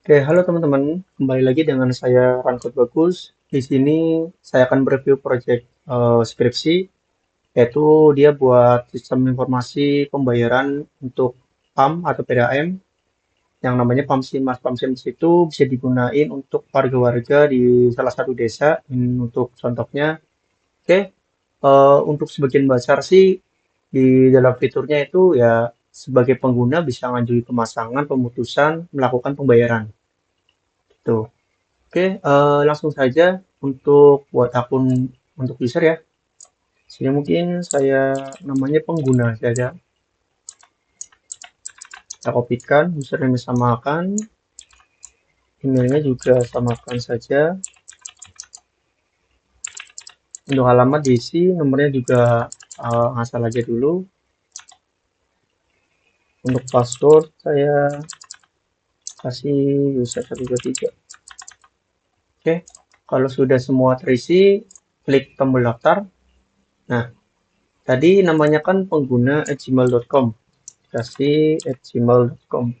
Oke, halo teman-teman. Kembali lagi dengan saya Rankut Bagus. Di sini saya akan mereview project skripsi, yaitu dia buat sistem informasi pembayaran untuk PAM atau PDAM, yang namanya PAMSIMAS. PAMSIMAS itu bisa digunain untuk warga-warga di salah satu desa. Untuk contohnya, oke, untuk sebagian besar sih di dalam fiturnya itu ya sebagai pengguna bisa ngajuin pemasangan, pemutusan, melakukan pembayaran. Gitu. Oke, langsung saja untuk buat akun untuk user ya. Sini mungkin saya namanya pengguna saja. Kita kopikan, username samakan, emailnya juga samakan saja. Untuk alamat diisi, nomornya juga ngasal aja dulu. Untuk password saya kasih user 123. Oke, kalau sudah semua terisi, klik tombol daftar. Nah, tadi namanya kan pengguna @gmail.com. Kasih @gmail.com.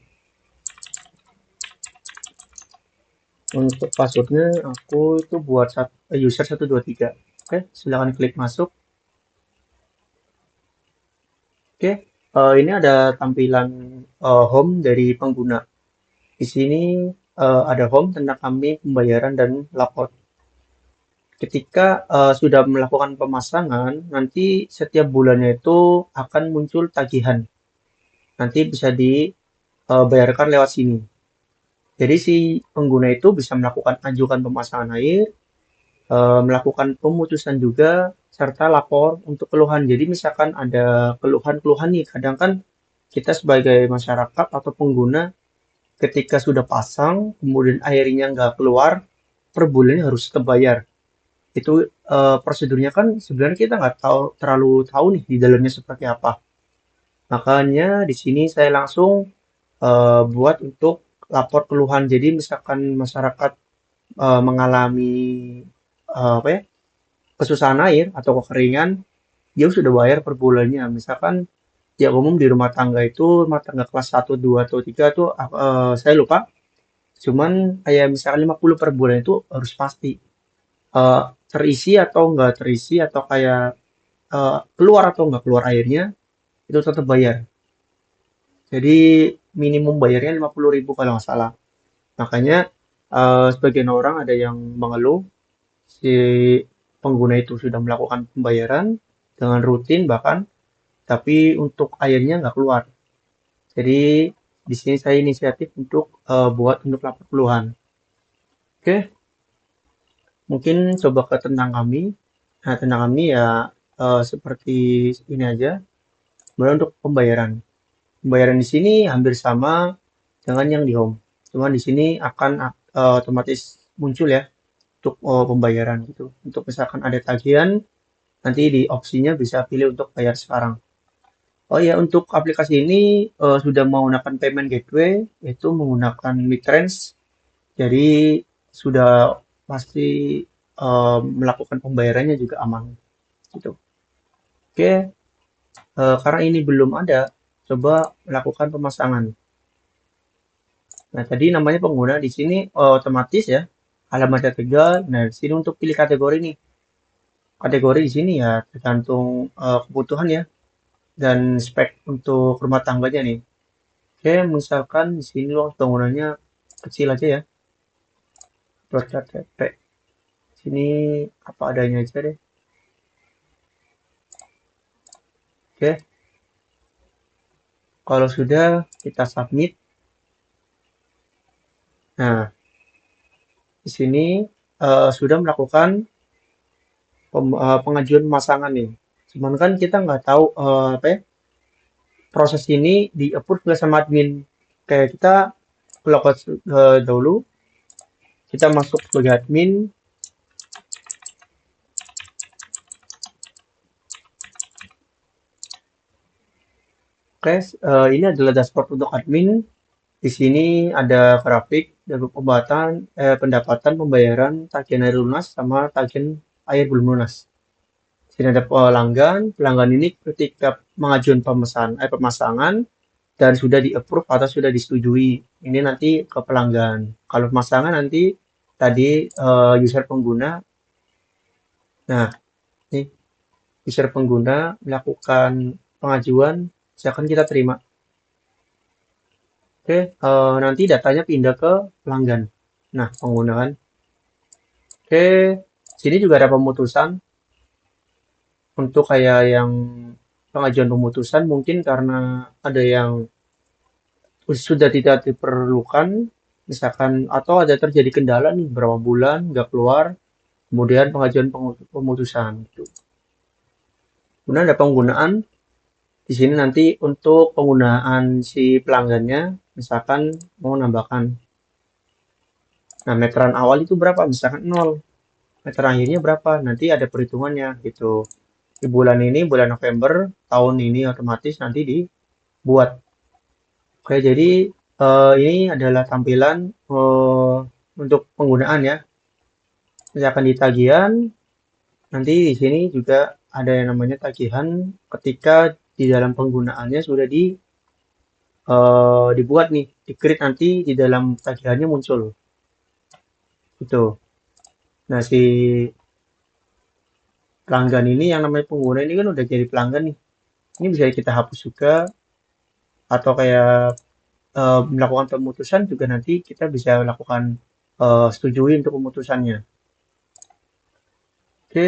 Untuk passwordnya aku itu buat user 123. Oke, silakan klik masuk. Oke, ini ada tampilan home dari pengguna. Di sini ada home tentang kami pembayaran dan lapor. Ketika sudah melakukan pemasangan, nanti setiap bulannya itu akan muncul tagihan. Nanti bisa dibayarkan lewat sini. Jadi si pengguna itu bisa melakukan ajukan pemasangan air, melakukan pemutusan juga, serta lapor untuk keluhan. Jadi misalkan ada keluhan-keluhan nih, kadang kan kita sebagai masyarakat atau pengguna ketika sudah pasang, kemudian airnya nggak keluar, per bulannya harus terbayar. Itu prosedurnya kan sebenarnya kita nggak terlalu tahu nih di dalamnya seperti apa. Makanya di sini saya langsung buat untuk lapor keluhan. Jadi misalkan masyarakat mengalami apa ya, kesusahan air atau kekeringan, dia sudah bayar per bulannya. Misalkan ya umum di rumah tangga kelas 1, 2, atau 3 tuh saya lupa. Cuman kayak misalkan 50 per bulan itu harus pasti eh, terisi atau enggak terisi atau kayak keluar atau enggak keluar airnya itu tetap bayar. Jadi minimum bayarnya 50.000 kalau nggak salah. Makanya sebagian orang ada yang mengeluh si pengguna itu sudah melakukan pembayaran dengan rutin bahkan, tapi untuk airnya nggak keluar. Jadi di sini saya inisiatif untuk buat untuk lapor keluhan. Oke, mungkin coba ke tentang kami. Nah, tentang kami ya seperti ini aja. Kemudian untuk pembayaran. Pembayaran di sini hampir sama dengan yang di home. Cuma di sini akan otomatis muncul ya untuk pembayaran gitu. Untuk misalkan ada tagihan, nanti di opsinya bisa pilih untuk bayar sekarang. Oh ya, untuk aplikasi ini sudah menggunakan payment gateway, yaitu menggunakan Midrange. Jadi sudah pasti melakukan pembayarannya juga aman. Gitu. Oke, karena ini belum ada, coba melakukan pemasangan. Nah, tadi namanya pengguna di sini otomatis ya, alamatnya tegal. Nah, di sini untuk pilih kategori nih. Kategori di sini ya tergantung kebutuhan ya dan spek untuk rumah tangganya nih. Oke, misalkan di sini luas bangunannya kecil aja ya. .ktp. Sini apa adanya aja deh. Oke, kalau sudah kita submit. Nah, di sini sudah melakukan pengajuan pemasangan nih. Cuman kan kita nggak tahu apa ya, proses ini di approve nggak sama admin. Kayak kita login dahulu, kita masuk sebagai admin. Oke, ini adalah dashboard untuk admin. Di sini ada grafik, ada pendapatan, pembayaran, tagihan air lunas, sama tagihan air belum lunas. Di sini ada pelanggan. Pelanggan ini ketika mengajukan pemasangan, dan sudah di-approve atau sudah disetujui. Ini nanti ke pelanggan. Kalau pemasangan nanti tadi user pengguna. Nah, ini user pengguna melakukan pengajuan, misalkan kita terima. Oke, nanti datanya pindah ke pelanggan. Nah, pengguna kan. Oke, sini juga ada pemutusan untuk kayak yang pengajuan pemutusan mungkin karena ada yang sudah tidak diperlukan, misalkan atau ada terjadi kendala nih berapa bulan nggak keluar, kemudian pengajuan pemutusan. Gitu. Kemudian ada penggunaan di sini nanti untuk penggunaan si pelanggannya, misalkan mau nambahkan. Nah, meteran awal itu berapa? Misalkan 0. Meteran akhirnya berapa? Nanti ada perhitungannya gitu. Di bulan ini, bulan November, tahun ini otomatis nanti dibuat. Oke, jadi ini adalah tampilan untuk penggunaan ya. Misalkan di tagihan, nanti di sini juga ada yang namanya tagihan ketika di dalam penggunaannya sudah dibuat nih, di-create nanti di dalam tagihannya muncul. Gitu. Nah, si pelanggan ini yang namanya pengguna ini kan udah jadi pelanggan nih. Ini bisa kita hapus juga atau kayak melakukan pemutusan juga nanti kita bisa lakukan setujui untuk pemutusannya. Oke,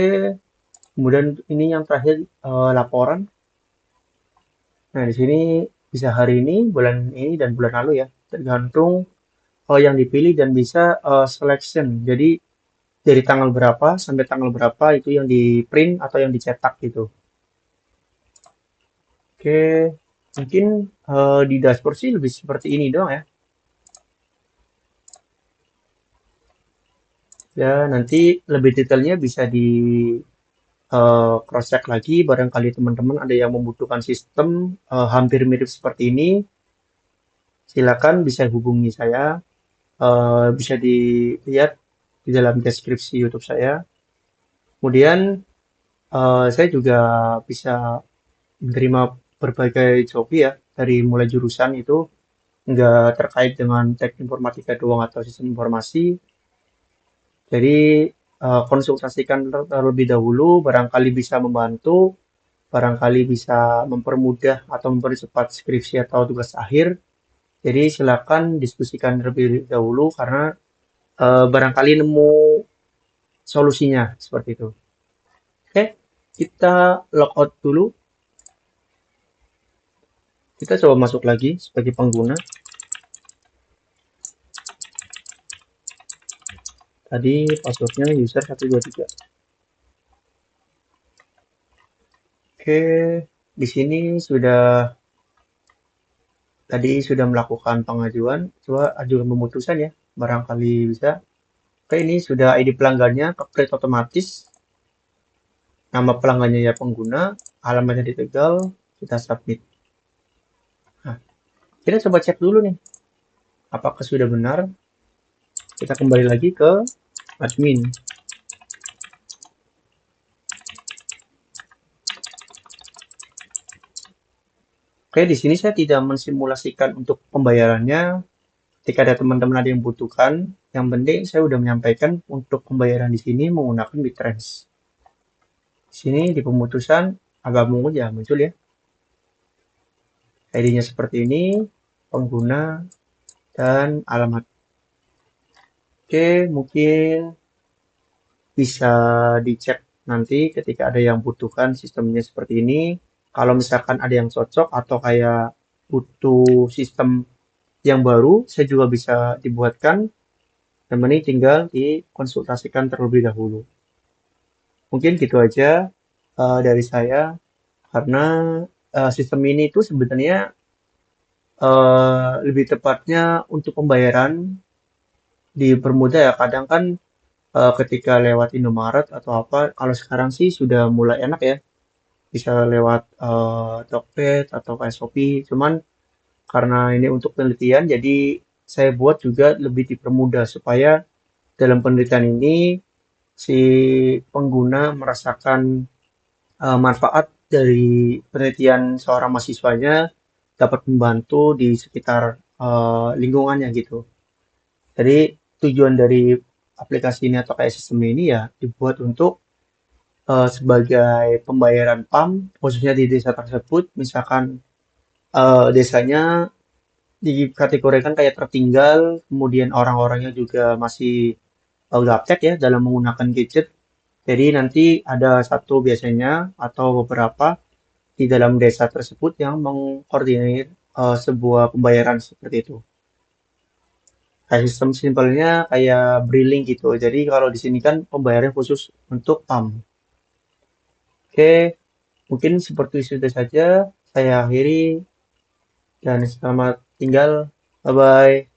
kemudian ini yang terakhir laporan. Nah, di sini bisa hari ini, bulan ini, dan bulan lalu ya. Tergantung yang dipilih dan bisa selection. Jadi dari tanggal berapa sampai tanggal berapa itu yang di print atau yang dicetak gitu. Oke, mungkin di dashboard sih lebih seperti ini doang ya. Ya, nanti lebih detailnya bisa di cross check lagi. Barangkali teman-teman ada yang membutuhkan sistem hampir mirip seperti ini, silakan bisa hubungi saya. Bisa dilihat di dalam deskripsi YouTube saya. Kemudian saya juga bisa menerima berbagai job ya dari mulai jurusan itu nggak terkait dengan teknik informatika doang atau sistem informasi. Jadi konsultasikan terlebih dahulu, barangkali bisa membantu, barangkali bisa mempermudah atau mempercepat skripsi atau tugas akhir. Jadi silakan diskusikan terlebih dahulu karena barangkali nemu solusinya seperti itu. Oke, kita logout dulu. Kita coba masuk lagi sebagai pengguna. Tadi passwordnya user 123. Oke, di sini tadi sudah melakukan pengajuan. Coba ajukan pemutusan ya, barangkali bisa. Oke, ini sudah ID pelanggannya, create otomatis. Nama pelanggannya ya pengguna, alamatnya di Tegal, kita submit. Nah, kita coba cek dulu nih, apakah sudah benar. Kita kembali lagi ke admin. Oke, di sini saya tidak mensimulasikan untuk pembayarannya. Ketika ada teman-teman ada yang butuhkan, yang penting saya sudah menyampaikan untuk pembayaran di sini menggunakan Bitrans. Di sini di pemutusan agak mungkin ya muncul ya. ID-nya seperti ini, pengguna, dan alamat. Oke, mungkin bisa dicek nanti ketika ada yang butuhkan sistemnya seperti ini. Kalau misalkan ada yang cocok atau kayak butuh sistem yang baru, saya juga bisa dibuatkan. Yang penting tinggal dikonsultasikan terlebih dahulu. Mungkin gitu aja dari saya, karena sistem ini itu sebenarnya lebih tepatnya untuk pembayaran dipermudah ya. Kadang kan ketika lewat Indomaret atau apa, kalau sekarang sih sudah mulai enak ya, bisa lewat Tokped atau kayak Shopee. Cuman karena ini untuk penelitian, jadi saya buat juga lebih dipermudah supaya dalam penelitian ini si pengguna merasakan manfaat dari penelitian seorang mahasiswanya dapat membantu di sekitar lingkungannya gitu. Jadi tujuan dari aplikasi ini atau kayak sistem ini ya dibuat untuk sebagai pembayaran PAM khususnya di desa tersebut. Misalkan desanya dikategorikan kayak tertinggal, kemudian orang-orangnya juga masih gaptek ya dalam menggunakan gadget. Jadi nanti ada satu biasanya atau beberapa di dalam desa tersebut yang mengkoordinir sebuah pembayaran seperti itu. Kayak sistem simpelnya kayak Briling gitu. Jadi kalau di sini kan pembayaran khusus untuk PAM. Oke, mungkin seperti itu saja. Saya akhiri dan selamat tinggal. Bye bye.